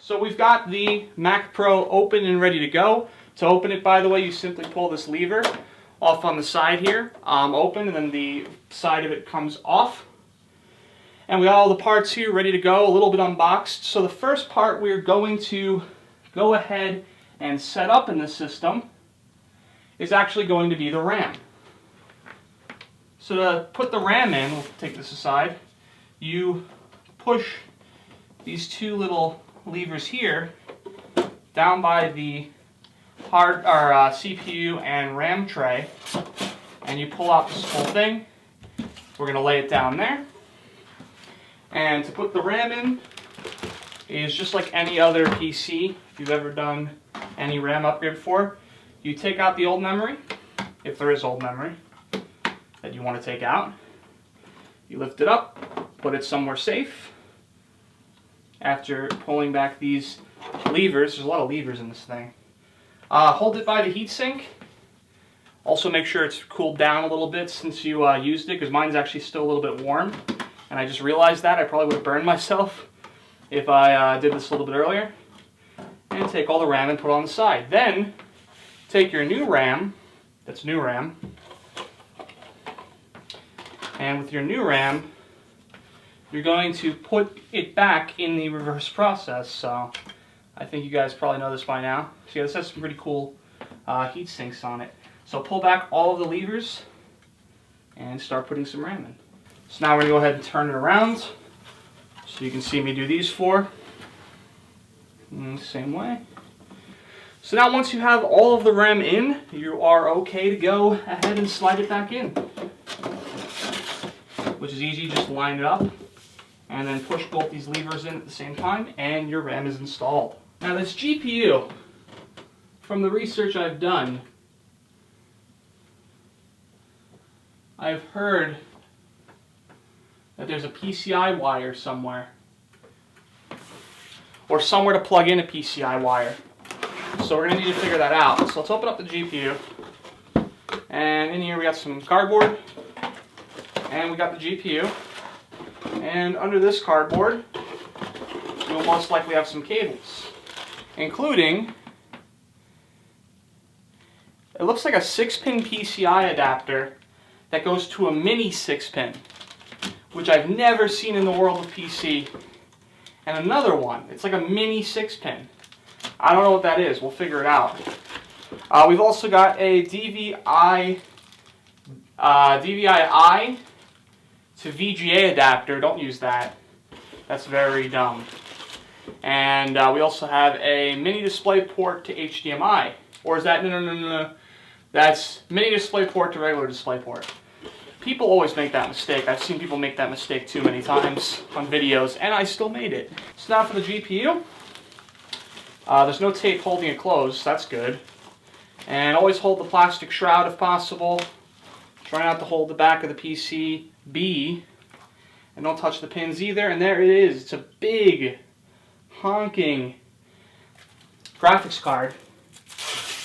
So we've got the Mac Pro open and ready to go. To open it, by the way, you simply pull this lever off on the side here, open, and then the side of it comes off. And we got all the parts here ready to go, a little bit unboxed. So the first part we're going to go ahead and set up in the system is actually going to be the RAM. So to put the RAM in, we'll take this aside, you push these two little levers here down by the CPU and RAM tray, and you pull out this whole thing. We're going to lay it down there. And to put the RAM in is just like any other PC. If you've ever done any RAM upgrade before, you take out the old memory, if there is old memory that you want to take out. You lift it up, put it somewhere safe. After pulling back these levers, there's a lot of levers in this thing. Hold it by the heatsink. Also make sure it's cooled down a little bit since you used it, because mine's actually still a little bit warm. And I just realized that. I probably would have burned myself if I did this a little bit earlier. And take all the RAM and put it on the side. Then, take your new RAM, that's new RAM, and with your new RAM, you're going to put it back in the reverse process. So, I think you guys probably know this by now. So yeah, this has some pretty cool heat sinks on it. So pull back all of the levers and start putting some RAM in. So now we're going to go ahead and turn it around so you can see me do these four. Same way. So now once you have all of the RAM in, you are okay to go ahead and slide it back in. Which is easy, just line it up and then push both these levers in at the same time and your RAM is installed. Now this GPU, from the research I've done, I've heard that there's a PCI wire somewhere, or somewhere to plug in a PCI wire. So we're going to need to figure that out. So let's open up the GPU, and in here we got some cardboard, and we got the GPU, and under this cardboard you'll most likely have some cables, including, it looks like a 6-pin PCI adapter that goes to a mini 6-pin. Which I've never seen in the world of PC, and another one. It's like a mini 6-pin. I don't know what that is. We'll figure it out. We've also got a DVI to VGA adapter. Don't use that. That's very dumb. And we also have a mini display port to HDMI. Or is that, no. That's mini display port to regular display port. People always make that mistake. I've seen people make that mistake too many times on videos, and I still made it. So now for the GPU. There's no tape holding it closed, so that's good. And always hold the plastic shroud if possible. Try not to hold the back of the PCB. And don't touch the pins either. And there it is. It's a big, honking graphics card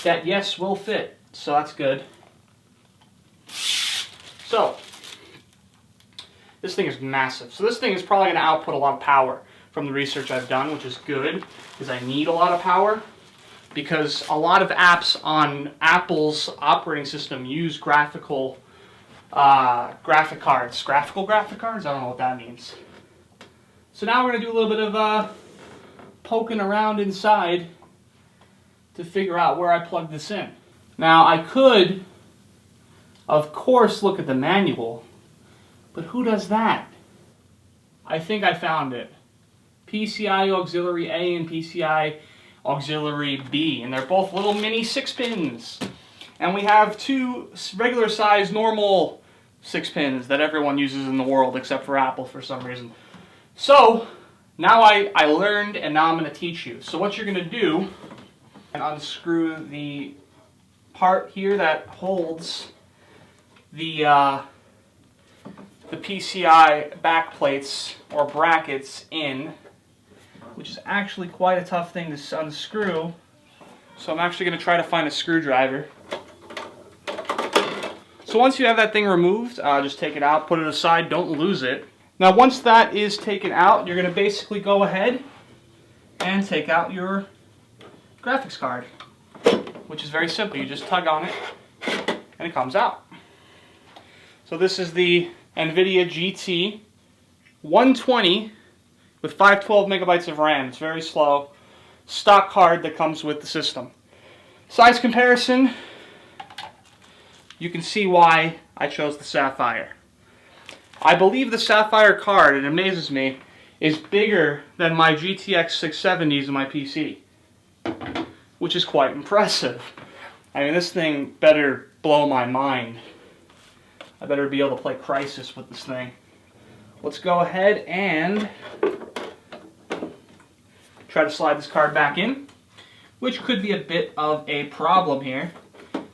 that, yes, will fit. So that's good. So, this thing is massive. So this thing is probably going to output a lot of power from the research I've done, which is good, because I need a lot of power, because a lot of apps on Apple's operating system use graphic cards. Graphical graphic cards? I don't know what that means. So now we're going to do a little bit of poking around inside to figure out where I plug this in. Now I could, of course, look at the manual, but who does that? I think I found it. PCI Auxiliary A and PCI Auxiliary B, and they're both little mini 6-pins. And we have two regular size normal 6-pins that everyone uses in the world except for Apple for some reason. So now I learned, and now I'm going to teach you. So what you're going to do, and unscrew the part here that holds the PCI backplates or brackets in, which is actually quite a tough thing to unscrew. So I'm actually going to try to find a screwdriver. So once you have that thing removed, just take it out, put it aside, don't lose it. Now once that is taken out, you're going to basically go ahead and take out your graphics card, which is very simple. You just tug on it and it comes out. So this is the NVIDIA GT 120 with 512 megabytes of RAM. It's very slow. Stock card that comes with the system. Size comparison, you can see why I chose the Sapphire. I believe the Sapphire card, it amazes me, is bigger than my GTX 670s in my PC, which is quite impressive. I mean, this thing better blow my mind. I better be able to play Crysis with this thing. Let's go ahead and try to slide this card back in, which could be a bit of a problem here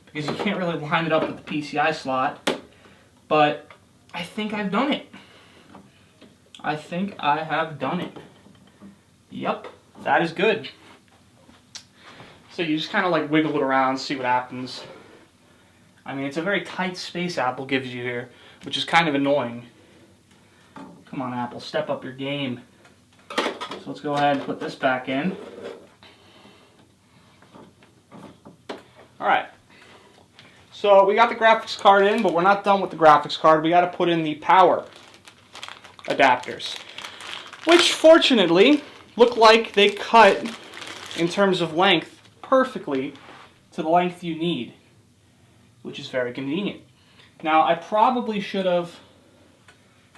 because you can't really line it up with the PCI slot, but I think I've done it. I think I have done it. Yep, that is good. So you just kind of like wiggle it around, see what happens. I mean, it's a very tight space Apple gives you here, which is kind of annoying. Come on, Apple, step up your game. So let's go ahead and put this back in. Alright. So we got the graphics card in, but we're not done with the graphics card. We got to put in the power adapters, which fortunately look like they cut in terms of length perfectly to the length you need, which is very convenient. Now, I probably should have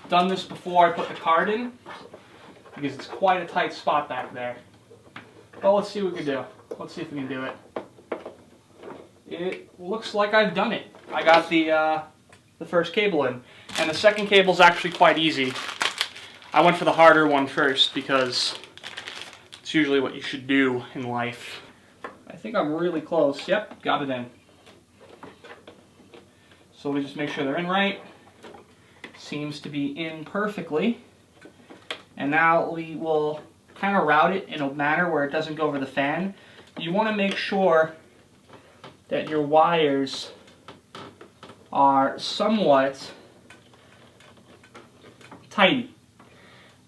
done this before I put the card in, because it's quite a tight spot back there. But let's see what we can do. Let's see if we can do it. It looks like I've done it. I got the first cable in, and the second cable is actually quite easy. I went for the harder one first because it's usually what you should do in life. I think I'm really close. Yep, got it in. So we just make sure they're in right. Seems to be in perfectly. And now we will kind of route it in a manner where it doesn't go over the fan. You want to make sure that your wires are somewhat tidy.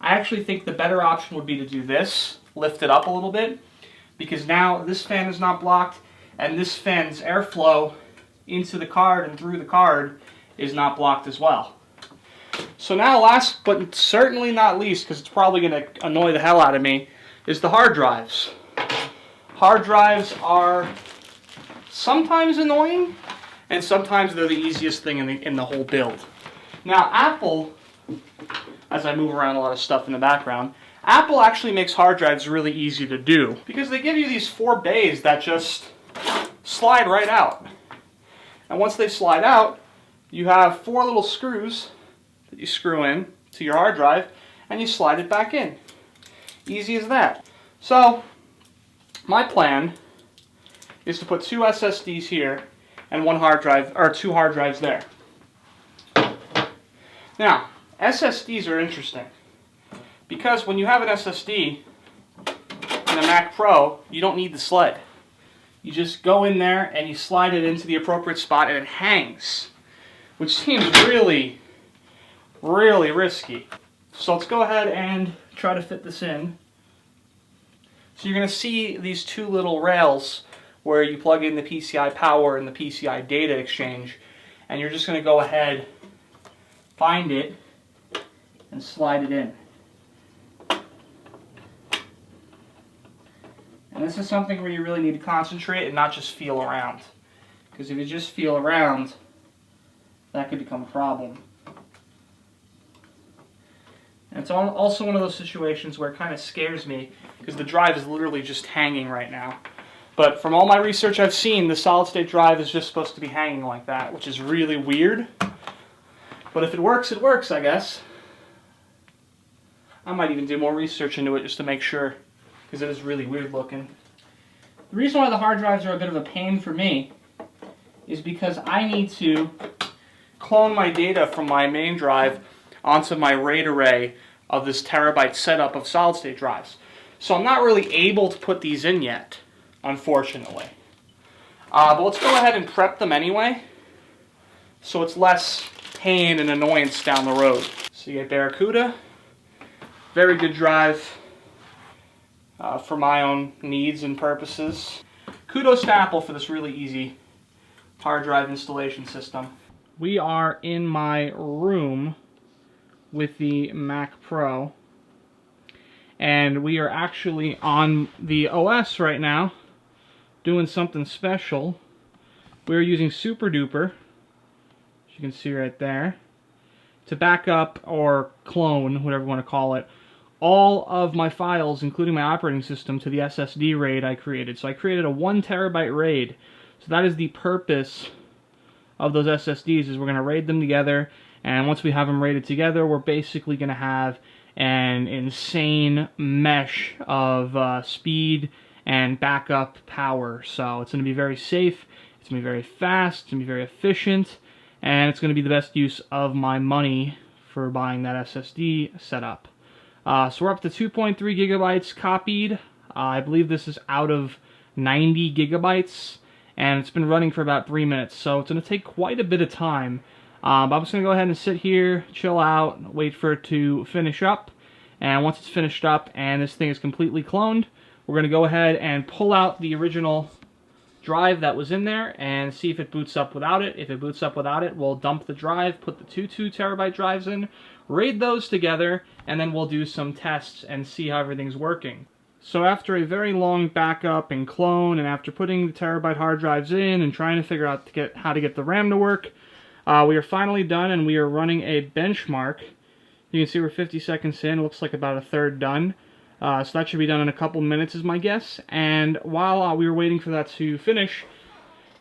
I actually think the better option would be to do this, lift it up a little bit, because now this fan is not blocked, and this fan's airflow into the card and through the card is not blocked as well. So now, last but certainly not least, because it's probably going to annoy the hell out of me, is the hard drives. Hard drives are sometimes annoying, and sometimes they're the easiest thing in the whole build. Now, Apple, as I move around a lot of stuff in the background, Apple actually makes hard drives really easy to do, because they give you these 4 bays that just slide right out. And once they slide out, you have 4 little screws that you screw in to your hard drive, and you slide it back in. Easy as that. So, my plan is to put 2 SSDs here and 1 hard drive, or 2 hard drives there. Now, SSDs are interesting because when you have an SSD in a Mac Pro, you don't need the sled. You just go in there and you slide it into the appropriate spot and it hangs, which seems really, really risky. So let's go ahead and try to fit this in. So you're going to see these 2 little rails where you plug in the PCI power and the PCI data exchange, and you're just going to go ahead, find it, and slide it in. And this is something where you really need to concentrate and not just feel around. Because if you just feel around, that could become a problem. And it's also one of those situations where it kind of scares me because the drive is literally just hanging right now. But from all my research I've seen, the solid-state drive is just supposed to be hanging like that, which is really weird. But if it works, I guess. I might even do more research into it just to make sure, because it is really weird looking. The reason why the hard drives are a bit of a pain for me is because I need to clone my data from my main drive onto my RAID array of this terabyte setup of solid-state drives. So I'm not really able to put these in yet, unfortunately. But let's go ahead and prep them anyway, so it's less pain and annoyance down the road. So you get Barracuda, very good drive, for my own needs and purposes. Kudos to Apple for this really easy hard drive installation system. We are in my room with the Mac Pro, and we are actually on the OS right now doing something special. We're using SuperDuper, as you can see right there, to back up or clone, whatever you want to call it, all of my files, including my operating system, to the SSD RAID I created. So I created a 1 terabyte RAID. So that is the purpose of those SSDs, is we're going to RAID them together, and once we have them RAIDed together, we're basically going to have an insane mesh of speed and backup power. So it's going to be very safe, it's going to be very fast, it's going to be very efficient, and it's going to be the best use of my money for buying that SSD setup. So we're up to 2.3 gigabytes copied. I believe this is out of 90 gigabytes, and it's been running for about 3 minutes, so it's going to take quite a bit of time. But I'm just going to go ahead and sit here, chill out, wait for it to finish up, and once it's finished up and this thing is completely cloned, we're going to go ahead and pull out the original drive that was in there and see if it boots up without it. If it boots up without it, we'll dump the drive, put the two 2 terabyte drives in, RAID those together, and then we'll do some tests and see how everything's working. So after a very long backup and clone, and after putting the terabyte hard drives in and trying to figure out how to get the RAM to work, we are finally done, and we are running a benchmark. You can see we're 50 seconds in. It looks like about a third done. So that should be done in a couple minutes is my guess. And while we were waiting for that to finish,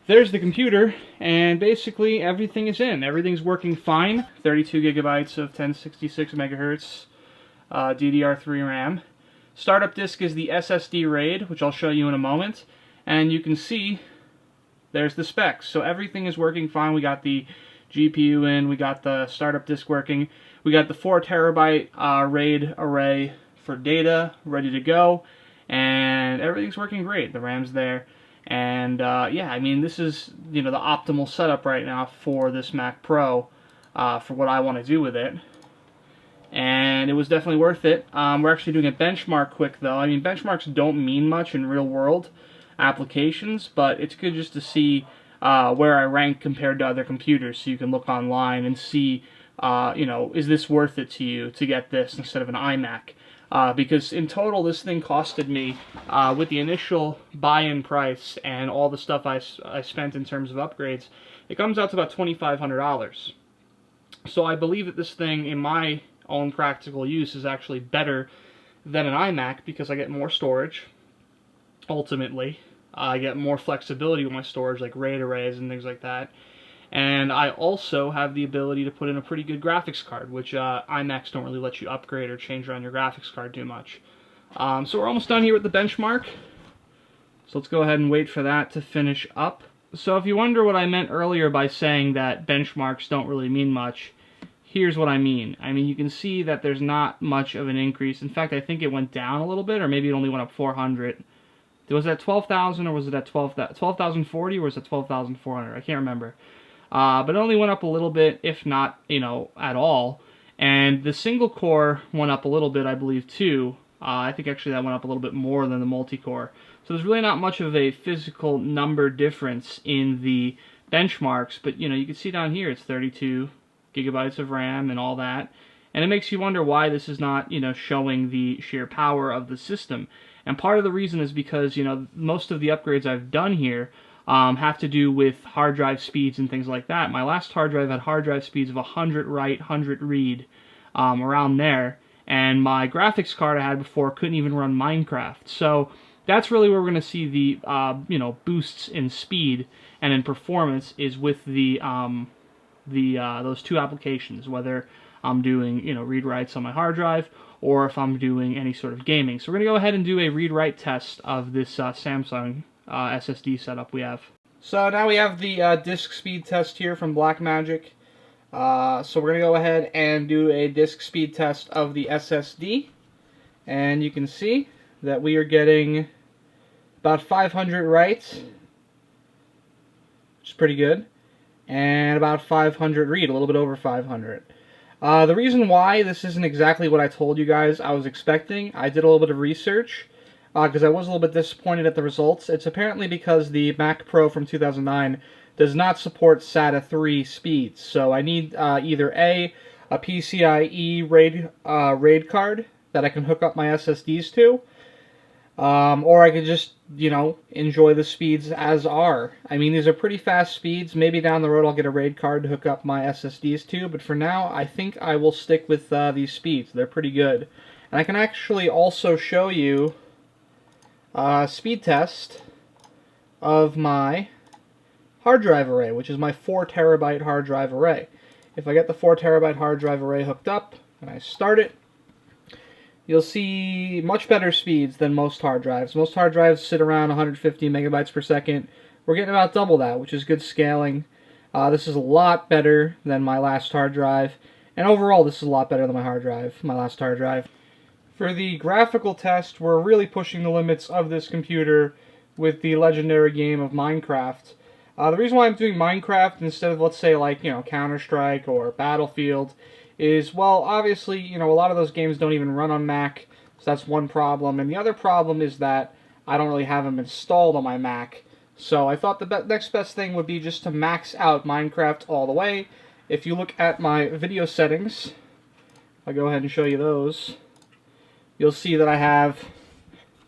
there's the computer, and basically everything is in. Everything's working fine. 32 gigabytes of 1066 megahertz DDR3 RAM. Startup disk is the SSD RAID, which I'll show you in a moment. And you can see there's the specs. So everything is working fine. We got the GPU in, we got the startup disk working, we got the 4 terabyte RAID array for data ready to go, and everything's working great. The RAM's there, and yeah, I mean, this is, you know, the optimal setup right now for this Mac Pro for what I want to do with it, and it was definitely worth it. We're actually doing a benchmark quick though. I mean, benchmarks don't mean much in real world applications, but it's good just to see where I rank compared to other computers, so you can look online and see, you know, is this worth it to you to get this instead of an iMac? Because in total, this thing costed me, with the initial buy-in price and all the stuff I spent in terms of upgrades, it comes out to about $2,500. So I believe that this thing, in my own practical use, is actually better than an iMac because I get more storage, ultimately. I get more flexibility with my storage, like RAID arrays and things like that. And I also have the ability to put in a pretty good graphics card, which iMacs don't really let you upgrade or change around your graphics card too much. So we're almost done here with the benchmark. So let's go ahead and wait for that to finish up. So if you wonder what I meant earlier by saying that benchmarks don't really mean much, here's what I mean. I mean, you can see that there's not much of an increase. In fact, I think it went down a little bit, or maybe it only went up 400. Was that 12,000 or was it at 12,040 or was it 12,400? I can't remember. But it only went up a little bit, if not, you know, at all. And the single core went up a little bit, I believe, too. I think actually that went up a little bit more than the multi-core. So there's really not much of a physical number difference in the benchmarks, but, you know, you can see down here it's 32 gigabytes of RAM and all that. And it makes you wonder why this is not, you know, showing the sheer power of the system. And part of the reason is because, you know, most of the upgrades I've done here have to do with hard drive speeds and things like that. My last hard drive had hard drive speeds of 100 write, 100 read, around there. And my graphics card I had before couldn't even run Minecraft. So that's really where we're going to see the, you know, boosts in speed and in performance is with the those two applications, whether I'm doing, you know, read-writes on my hard drive or if I'm doing any sort of gaming. So we're going to go ahead and do a read-write test of this Samsung SSD setup we have. So now we have the disk speed test here from Blackmagic. So we're going to go ahead and do a disk speed test of the SSD. And you can see that we are getting about 500 writes, which is pretty good, and about 500 read, a little bit over 500. The reason why this isn't exactly what I told you guys I was expecting, I did a little bit of research. because I was a little bit disappointed at the results. It's apparently because the Mac Pro from 2009 does not support SATA 3 speeds. So I need either a PCIe RAID card that I can hook up my SSDs to, or I could just, enjoy the speeds as are. I mean, these are pretty fast speeds. Maybe down the road I'll get a RAID card to hook up my SSDs to, but for now I think I will stick with these speeds. They're pretty good. And I can actually also show you a speed test of my hard drive array, which is my 4 terabyte hard drive array. If I get the 4 terabyte hard drive array hooked up and I start it, you'll see much better speeds than most hard drives. Most hard drives sit around 150 megabytes per second. We're getting about double that, which is good scaling. This is a lot better than my last hard drive, and overall this is a lot better than my last hard drive. For the graphical test, we're really pushing the limits of this computer with the legendary game of Minecraft. The reason why I'm doing Minecraft instead of, let's say, like, Counter-Strike or Battlefield is, well, obviously, a lot of those games don't even run on Mac, so that's one problem. And the other problem is that I don't really have them installed on my Mac. So I thought the next best thing would be just to max out Minecraft all the way. If you look at my video settings, I'll go ahead and show you those. You'll see that I have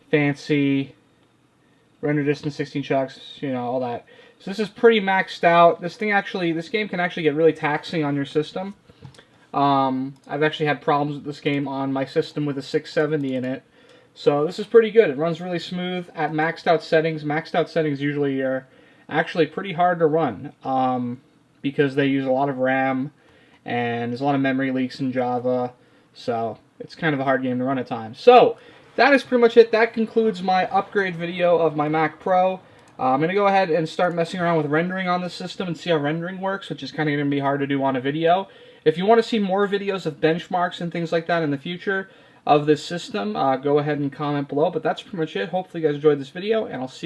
fancy render distance 16 chucks, all that. So this is pretty maxed out. This game can actually get really taxing on your system. I've actually had problems with this game on my system with a 670 in it. So this is pretty good. It runs really smooth at maxed out settings. Maxed out settings usually are actually pretty hard to run because they use a lot of RAM and there's a lot of memory leaks in Java. So it's kind of a hard game to run at times. So that is pretty much it. That concludes my upgrade video of my Mac Pro. I'm going to go ahead and start messing around with rendering on this system and see how rendering works, which is kind of going to be hard to do on a video. If you want to see more videos of benchmarks and things like that in the future of this system, go ahead and comment below. But that's pretty much it. Hopefully you guys enjoyed this video, and I'll see you guys